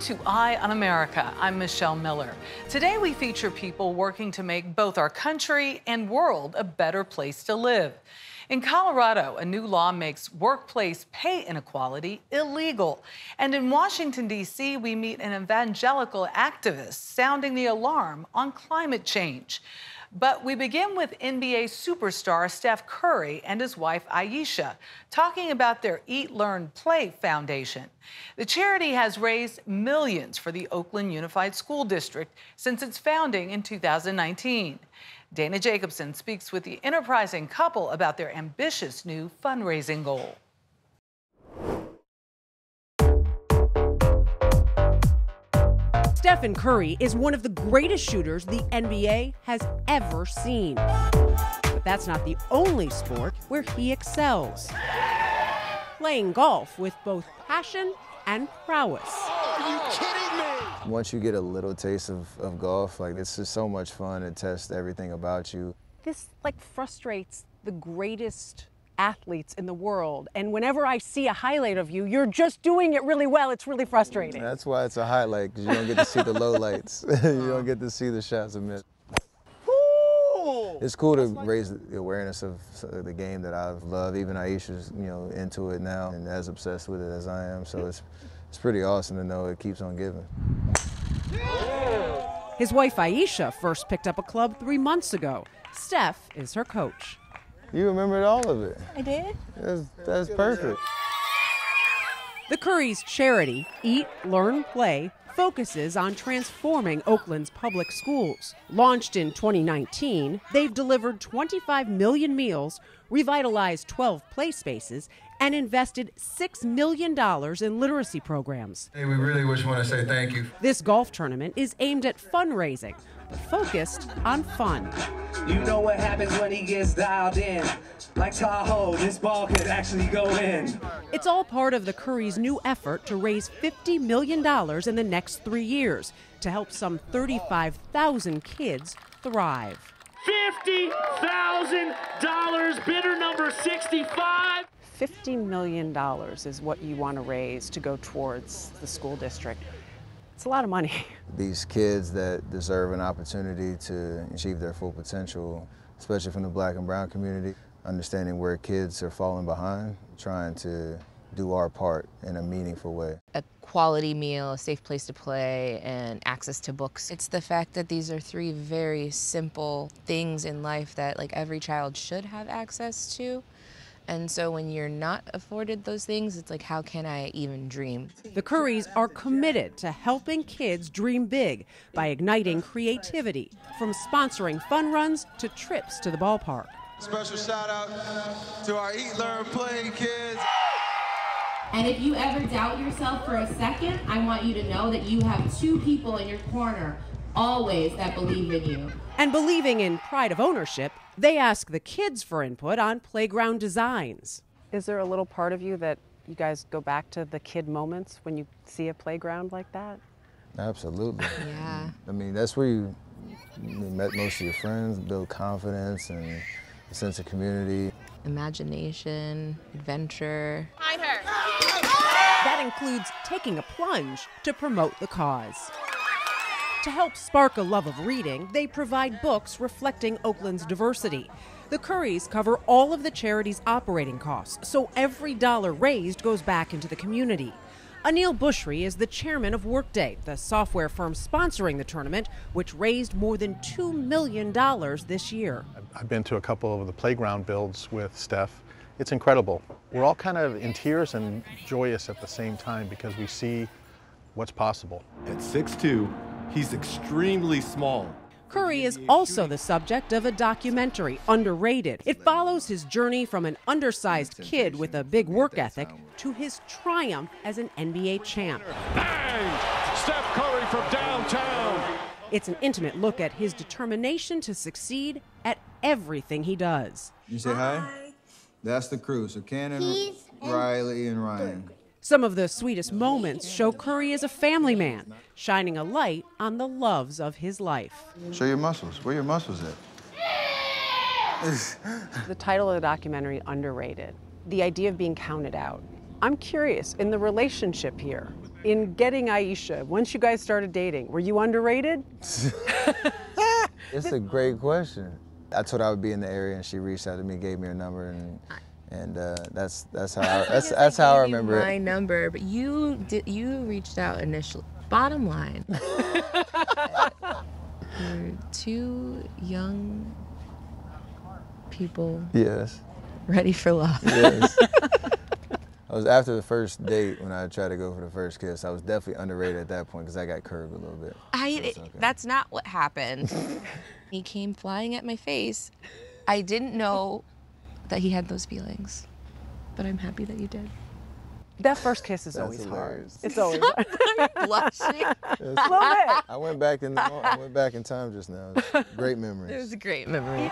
to Eye on America. I'm Michelle Miller. Today we feature people working to make both our country and world a better place to live. In Colorado, a new law makes workplace pay inequality illegal. And in Washington, D.C., we meet an evangelical activist sounding the alarm on climate change. But we begin with NBA superstar Steph Curry and his wife Ayesha talking about their Eat, Learn, Play Foundation. The charity has raised millions for the Oakland Unified School District since its founding in 2019. Dana Jacobson speaks with the enterprising couple about their ambitious new fundraising goal. Steph Curry is one of the greatest shooters the NBA has ever seen. But that's not the only sport where he excels. Playing golf with both passion and prowess. Are you kidding me? Once you get a little taste of golf, it's just so much fun to test everything about you. This frustrates the greatest athletes in the world. And whenever I see a highlight of you, you're just doing it really well. It's really frustrating. That's why it's a highlight, because you don't get to see the low lights. You don't get to see the shots of miss. It's cool to raise the awareness of the game that I've loved. Even Ayesha's, into it now and as obsessed with it as I am. So it's pretty awesome to know it keeps on giving. His wife Ayesha first picked up a club 3 months ago. Steph is her coach. You remembered all of it. I did? That's perfect. The Curry's charity, Eat, Learn, Play, focuses on transforming Oakland's public schools. Launched in 2019, they've delivered 25 million meals, revitalized 12 play spaces, and invested $6 million in literacy programs. Hey, we really want to say thank you. This golf tournament is aimed at fundraising, but focused on fun. You know what happens when he gets dialed in. Like Tahoe, this ball could actually go in. It's all part of the Curry's new effort to raise $50 million in the next 3 years to help some 35,000 kids thrive. $50,000, bidder number 65. $50 million is what you want to raise to go towards the school district. It's a lot of money. These kids that deserve an opportunity to achieve their full potential, especially from the Black and brown community, understanding where kids are falling behind, trying to do our part in a meaningful way. A quality meal, a safe place to play, and access to books. It's the fact that these are 3 very simple things in life that every child should have access to. And so when you're not afforded those things, it's how can I even dream? The Currys are committed to helping kids dream big by igniting creativity, from sponsoring fun runs to trips to the ballpark. Special shout out to our Eat, Learn, Play kids. And if you ever doubt yourself for a second, I want you to know that you have 2 people in your corner always that believe in you. And believing in pride of ownership, they ask the kids for input on playground designs. Is there a little part of you that you guys go back to the kid moments when you see a playground like that? Absolutely. Yeah. I mean, that's where you met most of your friends, build confidence and a sense of community. Imagination, adventure. Find her. That includes taking a plunge to promote the cause. To help spark a love of reading, they provide books reflecting Oakland's diversity. The Currys cover all of the charity's operating costs, so every dollar raised goes back into the community. Anil Bushri is the chairman of Workday, the software firm sponsoring the tournament, which raised more than $2 million this year. I've been to a couple of the playground builds with Steph. It's incredible. We're all kind of in tears and joyous at the same time because we see what's possible. At 6'2", he's extremely small. Curry is also the subject of a documentary, Underrated. It follows his journey from an undersized kid with a big work ethic to his triumph as an NBA champ. Bang! Steph Curry from downtown. It's an intimate look at his determination to succeed at everything he does. You say hi? That's the crew, so Cannon, Riley, and Ryan. Some of the sweetest moments show Curry is a family man, shining a light on the loves of his life. Show your muscles. Where are your muscles at? The title of the documentary, Underrated, the idea of being counted out. I'm curious, in the relationship here, In getting Ayesha, once you guys started dating, were you underrated? It's a great question. I told her I would be in the area, and she reached out to me, gave me her number, and that's how I remember it. My number, but you reached out initially. Bottom line, you're two young people. Yes. Ready for love. Yes. I was after the first date when I tried to go for the first kiss. I was definitely underrated at that point because I got curved a little bit. Okay. That's not what happened. He came flying at my face. I didn't know that he had those feelings, but I'm happy that you did. That first kiss is always hard. It's always hard. I'm blushing. A little bit. I went back in time just now. Great memories. It was a great memory.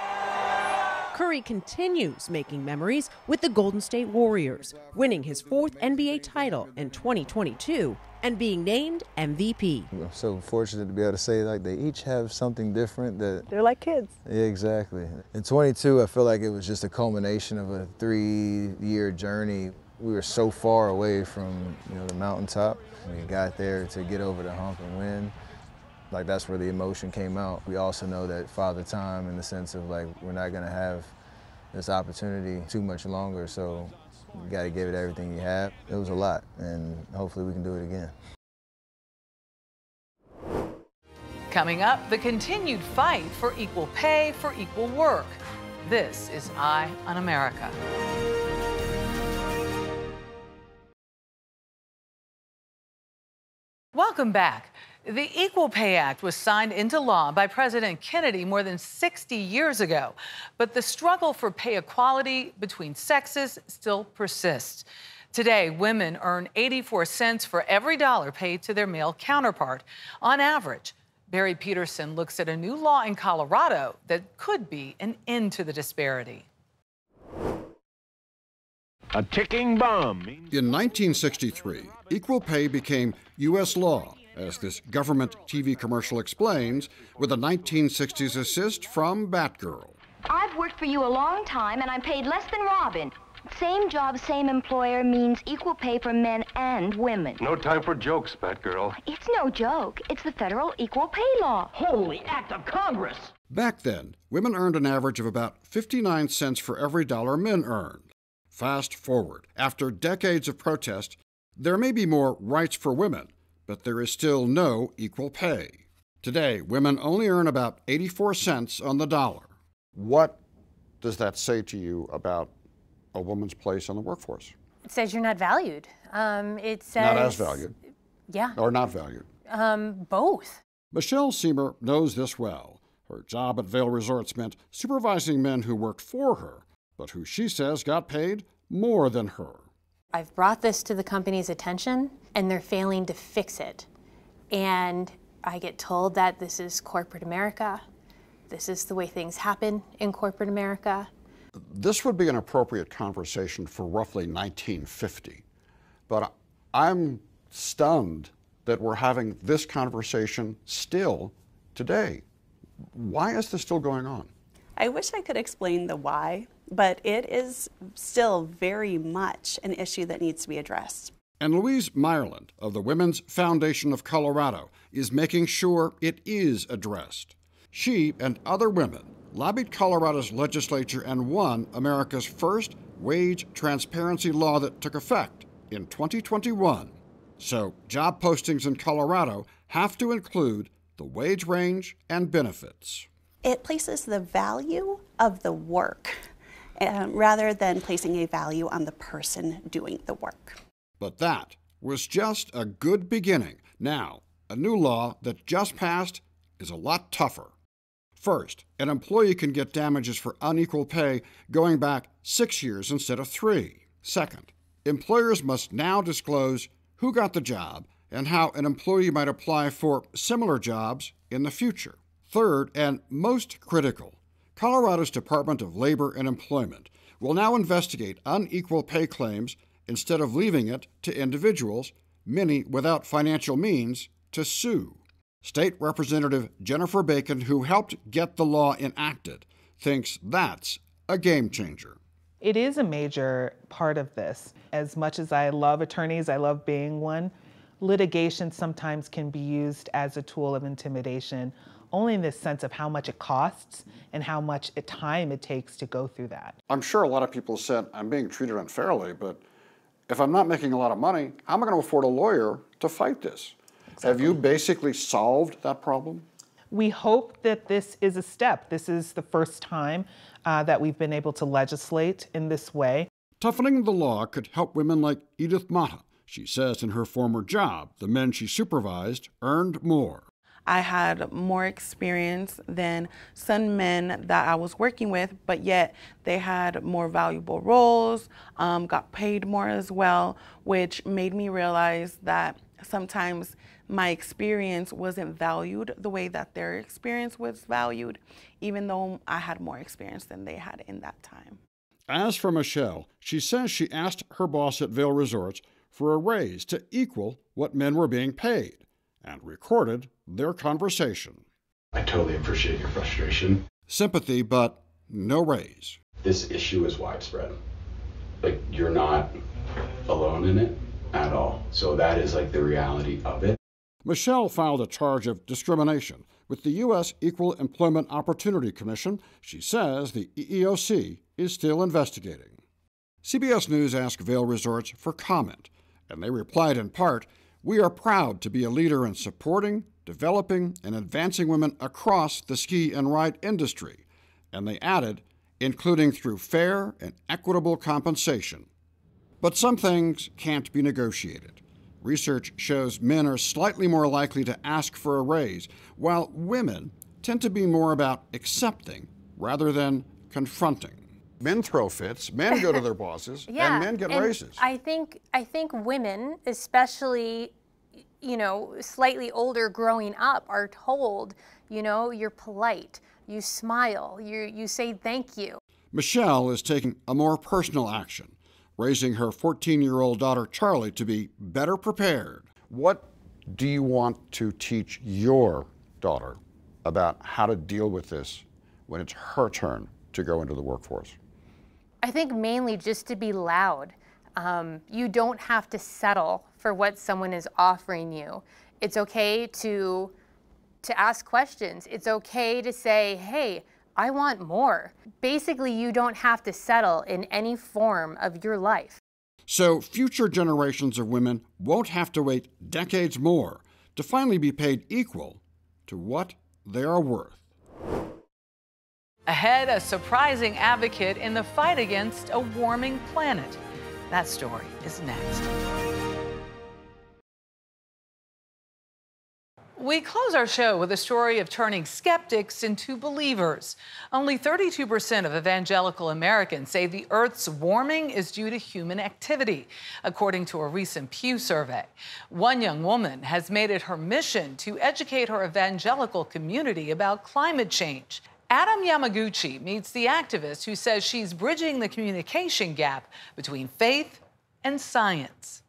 Curry continues making memories with the Golden State Warriors, winning his 4th NBA title in 2022 and being named MVP. I'm so fortunate to be able to say like they each have something different that They're like kids. Yeah, exactly. In 22, I feel like it was just a culmination of a 3-year journey. We were so far away from the mountaintop. We got there to get over the hump and win. Like that's where the emotion came out. We also know that Father Time in the sense of like we're not gonna have this opportunity too much longer, so you gotta give it everything you have. It was a lot, and hopefully we can do it again. Coming up, the continued fight for equal pay for equal work. This is Eye on America. Welcome back. The Equal Pay Act was signed into law by President Kennedy more than 60 years ago, but the struggle for pay equality between sexes still persists. Today, women earn 84 cents for every dollar paid to their male counterpart on average. Barry Peterson looks at a new law in Colorado that could be an end to the disparity. A ticking bomb. In 1963, equal pay became U.S. law, as this government TV commercial explains, with a 1960s assist from Batgirl. I've worked for you a long time, and I'm paid less than Robin. Same job, same employer means equal pay for men and women. No time for jokes, Batgirl. It's no joke. It's the federal equal pay law. Holy act of Congress! Back then, women earned an average of about 59 cents for every dollar men earned. Fast forward, after decades of protest, there may be more rights for women, but there is still no equal pay. Today, women only earn about 84 cents on the dollar. What does that say to you about a woman's place in the workforce? It says you're not valued. It says... Not as valued. Yeah. Or not valued. Both. Michelle Seamer knows this well. Her job at Vail Resorts meant supervising men who worked for her, but who she says got paid more than her. I've brought this to the company's attention, and they're failing to fix it. And I get told that this is corporate America. This is the way things happen in corporate America. This would be an appropriate conversation for roughly 1950. But I'm stunned that we're having this conversation still today. Why is this still going on? I wish I could explain the why, but it is still very much an issue that needs to be addressed. And Louise Meyerland of the Women's Foundation of Colorado is making sure it is addressed. She and other women lobbied Colorado's legislature and won America's first wage transparency law that took effect in 2021. So job postings in Colorado have to include the wage range and benefits. It places the value of the work rather than placing a value on the person doing the work. But that was just a good beginning. Now, a new law that just passed is a lot tougher. First, an employee can get damages for unequal pay going back 6 years instead of 3. Second, employers must now disclose who got the job and how an employee might apply for similar jobs in the future. Third, and most critical, Colorado's Department of Labor and Employment will now investigate unequal pay claims instead of leaving it to individuals, many without financial means, to sue. State Representative Jennifer Bacon, who helped get the law enacted, thinks that's a game changer. It is a major part of this. As much as I love attorneys, I love being one, litigation sometimes can be used as a tool of intimidation, only in this sense of how much it costs and how much time it takes to go through that. I'm sure a lot of people said, I'm being treated unfairly, but if I'm not making a lot of money, how am I going to afford a lawyer to fight this? Exactly. Have you basically solved that problem? We hope that this is a step. This is the first time that we've been able to legislate in this way. Toughening the law could help women like Edith Mata. She says in her former job, the men she supervised earned more. I had more experience than some men that I was working with, but yet they had more valuable roles, got paid more as well, which made me realize that sometimes my experience wasn't valued the way that their experience was valued, even though I had more experience than they had in that time. As for Michelle, she says she asked her boss at Vail Resorts for a raise to equal what men were being paid, and recorded their conversation. I totally appreciate your frustration. Sympathy, but no raise. This issue is widespread. Like, you're not alone in it at all. So that is like the reality of it. Michelle filed a charge of discrimination with the U.S. Equal Employment Opportunity Commission. She says the EEOC is still investigating. CBS News asked Vail Resorts for comment, and they replied in part, "We are proud to be a leader in supporting, developing, and advancing women across the ski and ride industry." And they added, including through fair and equitable compensation. But some things can't be negotiated. Research shows men are slightly more likely to ask for a raise, while women tend to be more about accepting rather than confronting. Men throw fits, men go to their bosses, and men get raises. I think women, especially, you know, slightly older growing up, are told, you know, you're polite, you smile, you say thank you. Michelle is taking a more personal action, raising her 14-year-old daughter Charlie to be better prepared. What do you want to teach your daughter about how to deal with this when it's her turn to go into the workforce? I think mainly just to be loud. You don't have to settle for what someone is offering you. It's okay to ask questions. It's okay to say, hey, I want more. Basically, you don't have to settle in any form of your life. So future generations of women won't have to wait decades more to finally be paid equal to what they are worth. Ahead, a surprising advocate in the fight against a warming planet. That story is next. We close our show with a story of turning skeptics into believers. Only 32% of evangelical Americans say the Earth's warming is due to human activity, according to a recent Pew survey. One young woman has made it her mission to educate her evangelical community about climate change. Adam Yamaguchi meets the activist who says she's bridging the communication gap between faith and science.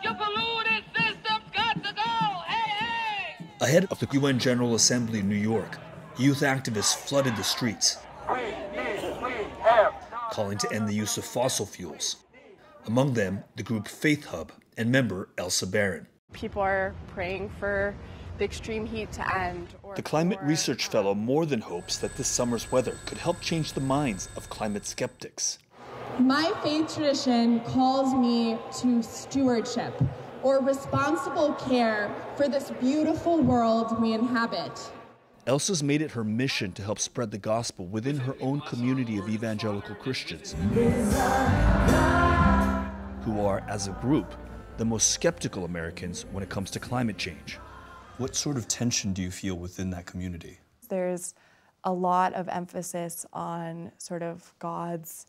Your polluted system's got to go! Hey, hey! Ahead of the UN General Assembly in New York, youth activists flooded the streets, calling to end the use of fossil fuels. Among them, the group Faith Hub and member Elsa Barron. People are praying for the extreme heat to end. The climate research fellow more than hopes that this summer's weather could help change the minds of climate skeptics. My faith tradition calls me to stewardship, or responsible care for this beautiful world we inhabit. Elsa's made it her mission to help spread the gospel within her own community of evangelical Christians, who are, as a group, the most skeptical Americans when it comes to climate change. What sort of tension do you feel within that community? There's a lot of emphasis on sort of God's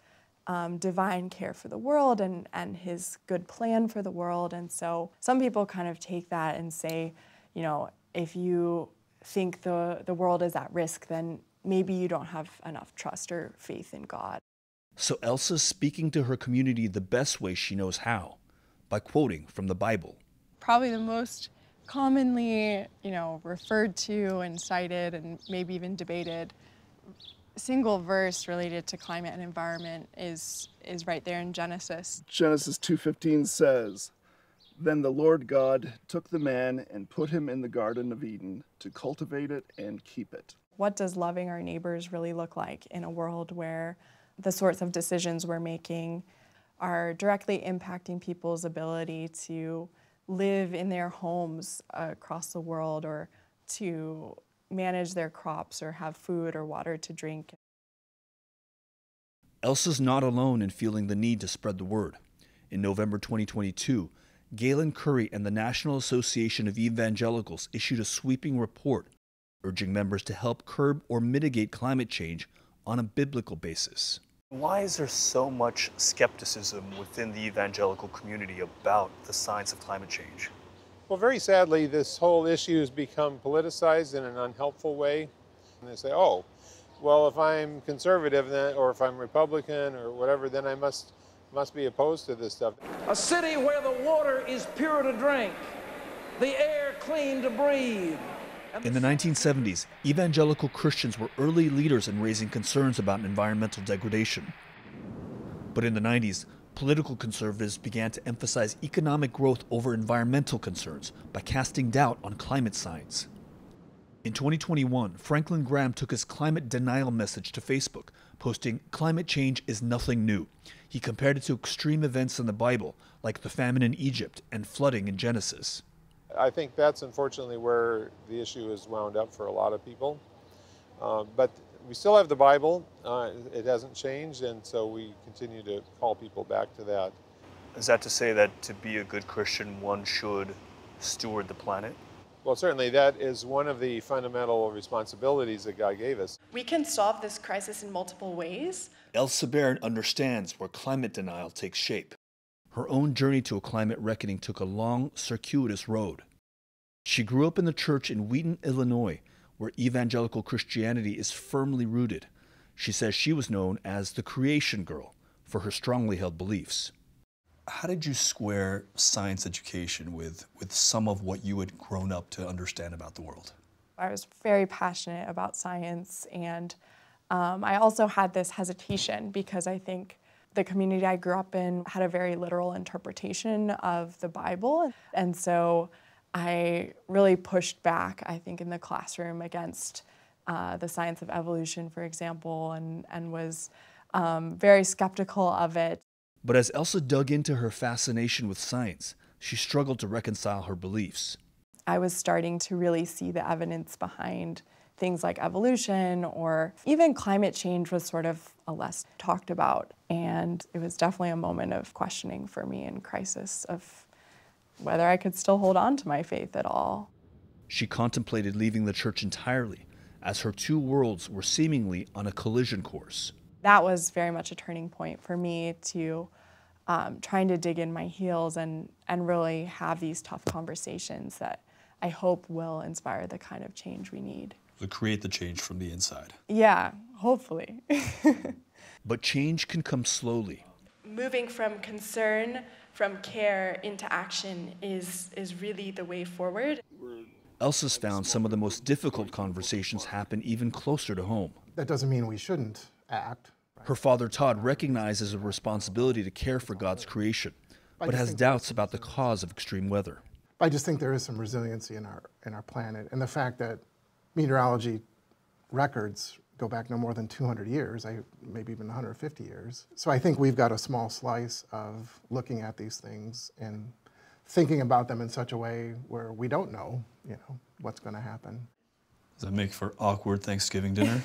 divine care for the world and his good plan for the world. And so some people kind of take that and say, you know, if you think the world is at risk, then maybe you don't have enough trust or faith in God. So Elsa's speaking to her community the best way she knows how, by quoting from the Bible. Probably the most commonly, you know, referred to and cited and maybe even debated single verse related to climate and environment is right there in Genesis. Genesis 2:15 says, Then the Lord God took the man and put him in the Garden of Eden to cultivate it and keep it. What does loving our neighbors really look like in a world where the sorts of decisions we're making are directly impacting people's ability to live in their homes across the world, or to manage their crops, or have food or water to drink? Elsa's not alone in feeling the need to spread the word. In November 2022, Galen Curry and the National Association of Evangelicals issued a sweeping report urging members to help curb or mitigate climate change on a biblical basis. Why is there so much skepticism within the evangelical community about the science of climate change? Well, very sadly, this whole issue has become politicized in an unhelpful way. And they say, oh, well, if I'm conservative then, or if I'm Republican or whatever, then I must be opposed to this stuff. A city where the water is pure to drink, the air clean to breathe. In the 1970s, evangelical Christians were early leaders in raising concerns about environmental degradation. But in the 90s, political conservatives began to emphasize economic growth over environmental concerns by casting doubt on climate science. In 2021, Franklin Graham took his climate denial message to Facebook, posting, "Climate change is nothing new." He compared it to extreme events in the Bible, like the famine in Egypt and flooding in Genesis. I think that's unfortunately where the issue is wound up for a lot of people. But we still have the Bible. It hasn't changed, and so we continue to call people back to that. Is that to say that to be a good Christian, one should steward the planet? Well, certainly that is one of the fundamental responsibilities that God gave us. We can solve this crisis in multiple ways. Elsa Barron understands where climate denial takes shape. Her own journey to a climate reckoning took a long, circuitous road. She grew up in the church in Wheaton, Illinois, where evangelical Christianity is firmly rooted. She says she was known as the creation girl for her strongly held beliefs. How did you square science education with some of what you had grown up to understand about the world? I was very passionate about science, and I also had this hesitation because I think the community I grew up in had a very literal interpretation of the Bible. And so I really pushed back, I think, in the classroom against the science of evolution, for example, and was very skeptical of it. But as Elsa dug into her fascination with science, she struggled to reconcile her beliefs. I was starting to really see the evidence behind things like evolution, or even climate change was sort of a less talked about. And it was definitely a moment of questioning for me, and crisis of whether I could still hold on to my faith at all. She contemplated leaving the church entirely, as her two worlds were seemingly on a collision course. That was very much a turning point for me, to trying to dig in my heels and really have these tough conversations that I hope will inspire the kind of change we need. To create the change from the inside. Yeah, hopefully. But change can come slowly. Moving from concern, from care into action is really the way forward. Elsa's found some of the most difficult conversations happen even closer to home. That doesn't mean we shouldn't act. Her father, Todd, recognizes a responsibility to care for God's creation, but has doubts about the cause of extreme weather. I just think there is some resiliency in our planet, and the fact that meteorology records go back no more than 200 years, maybe even 150 years. So I think we've got a small slice of looking at these things and thinking about them in such a way where we don't know, what's going to happen. Does that make for awkward Thanksgiving dinner?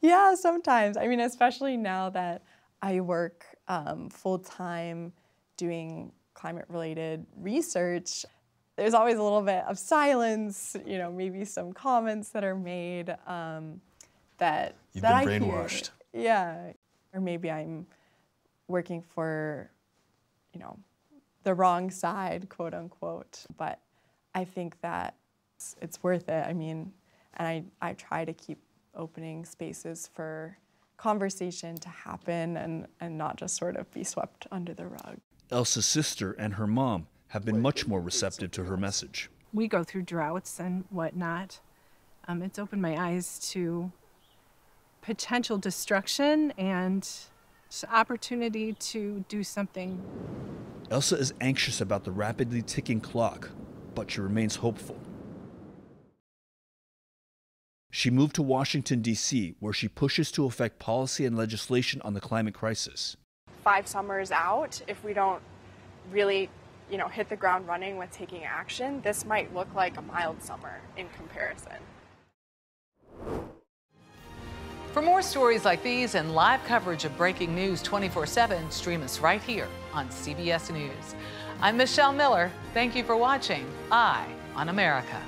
Yeah, sometimes. I mean, especially now that I work full-time doing climate-related research, there's always a little bit of silence, maybe some comments that are made that You've been I brainwashed. Hear. Yeah, or maybe I'm working for, the wrong side, quote unquote. But I think that it's worth it. I mean, and I try to keep opening spaces for conversation to happen and not just sort of be swept under the rug. Elsa's sister and her mom have been much more receptive to her message. We go through droughts and whatnot. It's opened my eyes to potential destruction and opportunity to do something. Elsa is anxious about the rapidly ticking clock, but she remains hopeful. She moved to Washington, D.C., where she pushes to affect policy and legislation on the climate crisis. 5 summers out, if we don't really, hit the ground running with taking action, this might look like a mild summer in comparison. For more stories like these and live coverage of breaking news 24/7, stream us right here on CBS News. I'm Michelle Miller. Thank you for watching Eye on America.